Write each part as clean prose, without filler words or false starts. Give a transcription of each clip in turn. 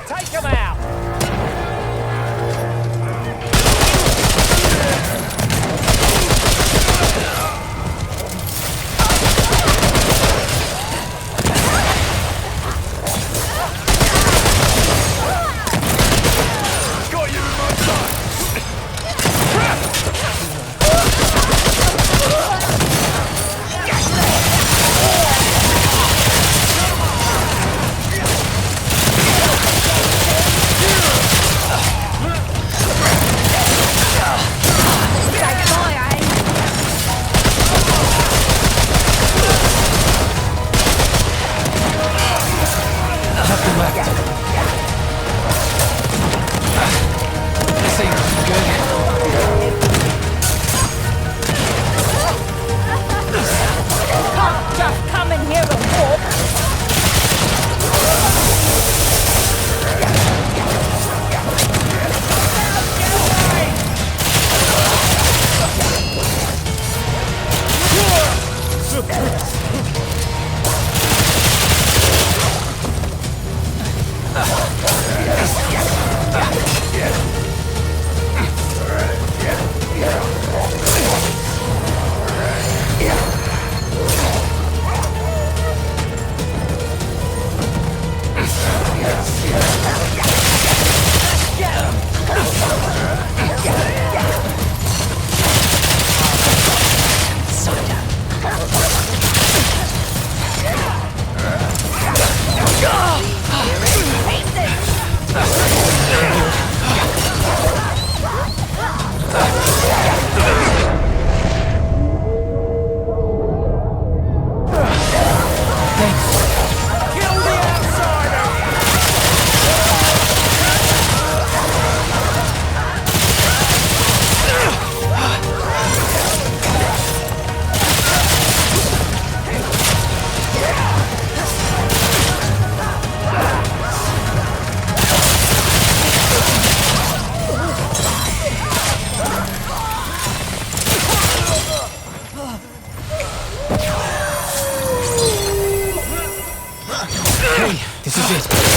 Take him out! This is it.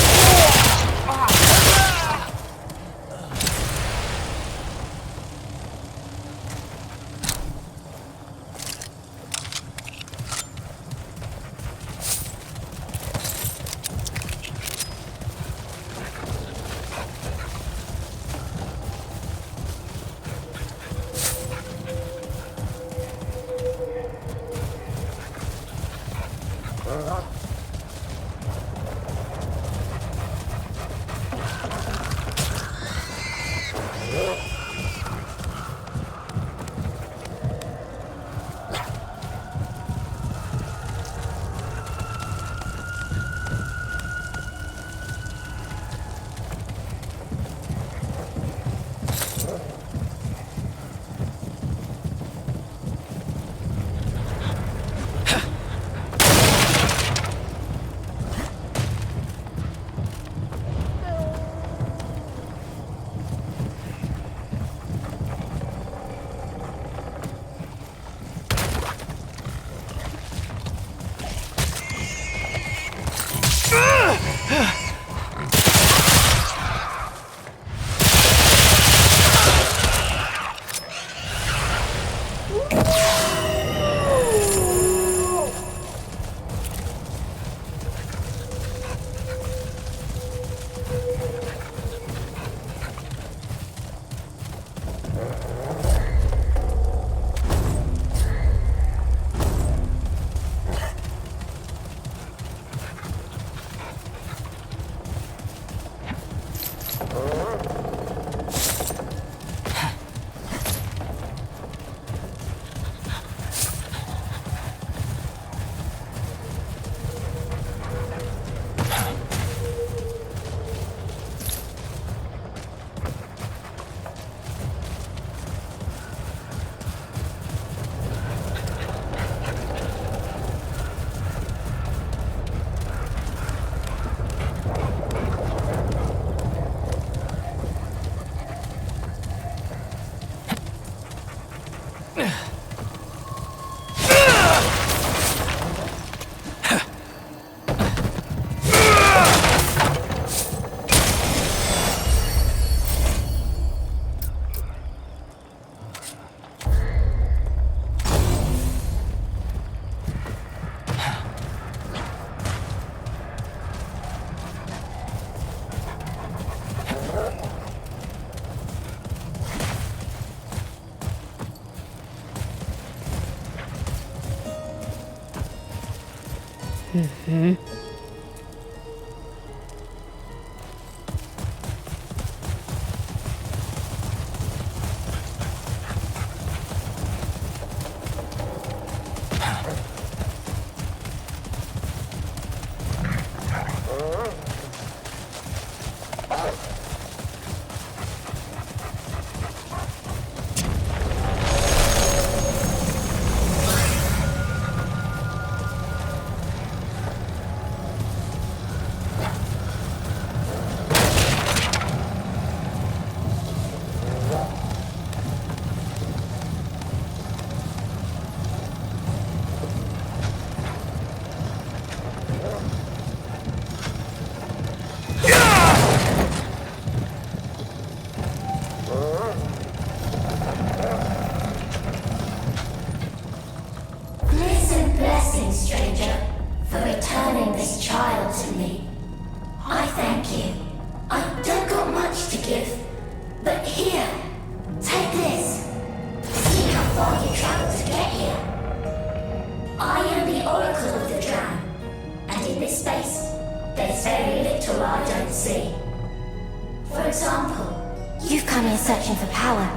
You've come here searching for power.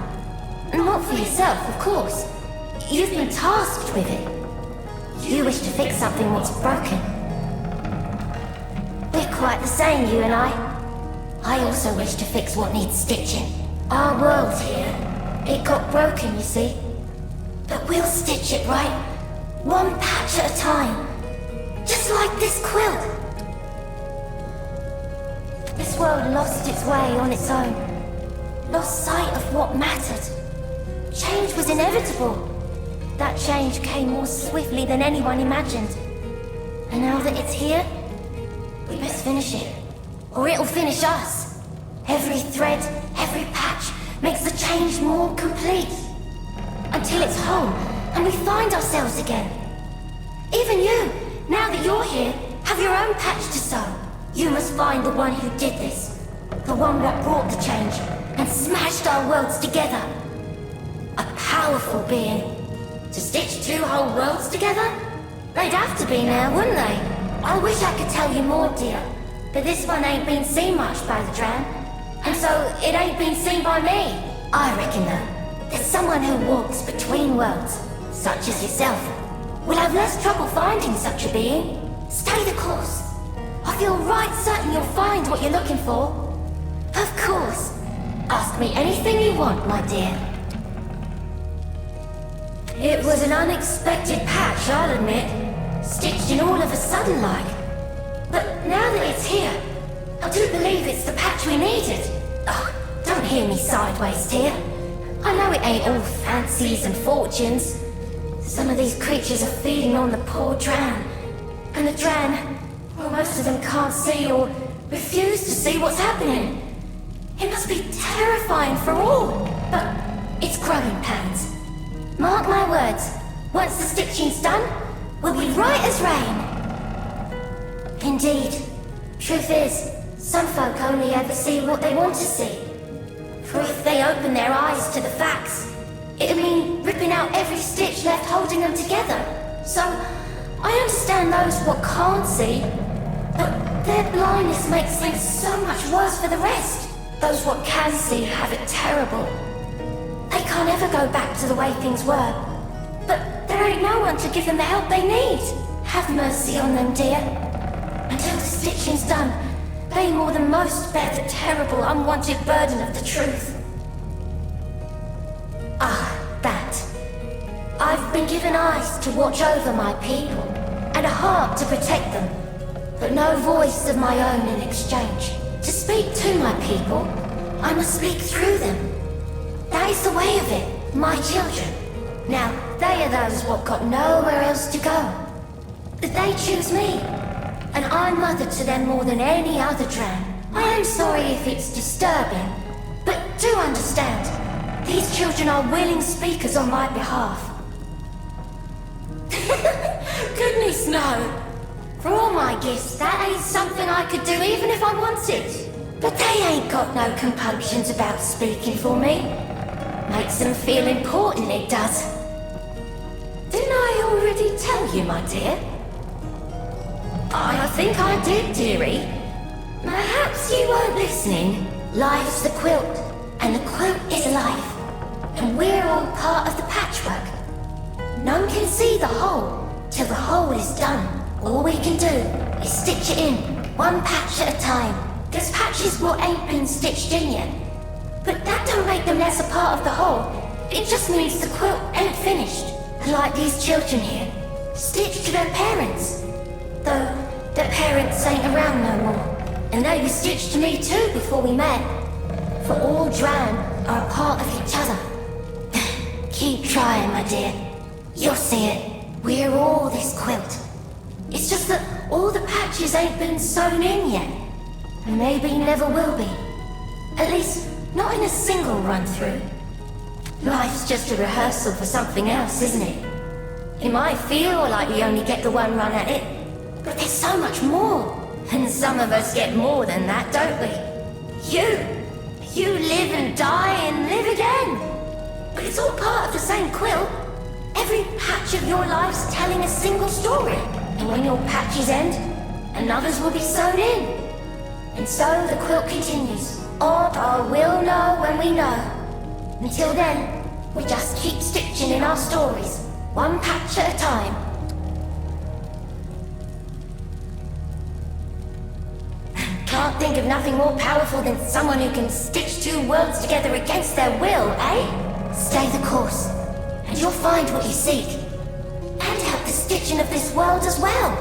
Not for yourself, of course. You've been tasked with it. You wish to fix something that's broken. We're quite the same, you and I. I also wish to fix what needs stitching. Our world here, it got broken, you see. But we'll stitch it right, one patch at a time. Just like this quilt. This world lost its way on its own. Lost sight of what mattered. Change was inevitable. That change came more swiftly than anyone imagined. And now that it's here, we must finish it. Or it'll finish us. Every thread, every patch makes the change more complete. Until it's home, and we find ourselves again. Even you, now that you're here, have your own patch to sew. You must find the one who did this. The one that brought the change, and smashed our worlds together. A powerful being. To stitch two whole worlds together? They'd have to be now, wouldn't they? I wish I could tell you more, dear. But this one ain't been seen much by the Dran. And so, it ain't been seen by me. I reckon, though, there's someone who walks between worlds, such as yourself, will have less trouble finding such a being. Stay the course. I feel right certain you'll find what you're looking for. Of course. Ask me anything you want, my dear. It was an unexpected patch, I'll admit. Stitched in all of a sudden like. But now that it's here, I do believe it's the patch we needed. Oh, don't hear me sideways, dear. I know it ain't all fancies and fortunes. Some of these creatures are feeding on the poor Dran. And the Dran, well, most of them can't see or refuse to see what's happening. It must be terrifying for all, but it's growing pains. Mark my words, once the stitching's done, we'll be right as rain. Indeed. Truth is, some folk only ever see what they want to see. For if they open their eyes to the facts, it'll mean ripping out every stitch left holding them together. So, I understand those what can't see, but their blindness makes things so much worse for the rest. Those what can see have it terrible. They can't ever go back to the way things were. But there ain't no one to give them the help they need. Have mercy on them, dear. Until the stitching's done, they more than most bear the terrible, unwanted burden of the truth. Ah, that. I've been given eyes to watch over my people, and a heart to protect them, but no voice of my own in exchange. To speak to my people, I must speak through them. That is the way of it, my children. Now, they are those what got nowhere else to go. They choose me, and I'm mother to them more than any other Dran. I am sorry if it's disturbing, but do understand, these children are willing speakers on my behalf. Goodness no! For all my gifts, that ain't something I could do even if I wanted. But they ain't got no compunctions about speaking for me. Makes them feel important, it does. Didn't I already tell you, my dear? I think I did, dearie. Perhaps you weren't listening. Life's the quilt, and the quilt is life. And we're all part of the patchwork. None can see the whole till the whole is done. All we can do is stitch it in, one patch at a time. There's patches what ain't been stitched in yet. But that don't make them less a part of the whole. It just means the quilt ain't finished. And like these children here, stitched to their parents. Though their parents ain't around no more. And they were stitched to me too before we met. For all Dran are a part of each other. Keep trying, my dear. You'll see it. We're all this quilt. It's just that all the patches ain't been sewn in yet. And maybe never will be. At least, not in a single run-through. Life's just a rehearsal for something else, isn't it? It might feel like we only get the one run at it, but there's so much more. And some of us get more than that, don't we? You live and die and live again. But it's all part of the same quilt. Every patch of your life's telling a single story. And when your patches end, another's will be sewn in. And so the quilt continues. Or we'll know when we know. Until then, we just keep stitching in our stories, one patch at a time. Can't think of nothing more powerful than someone who can stitch two worlds together against their will, eh? Stay the course, and you'll find what you seek. And help the stitching of this world as well.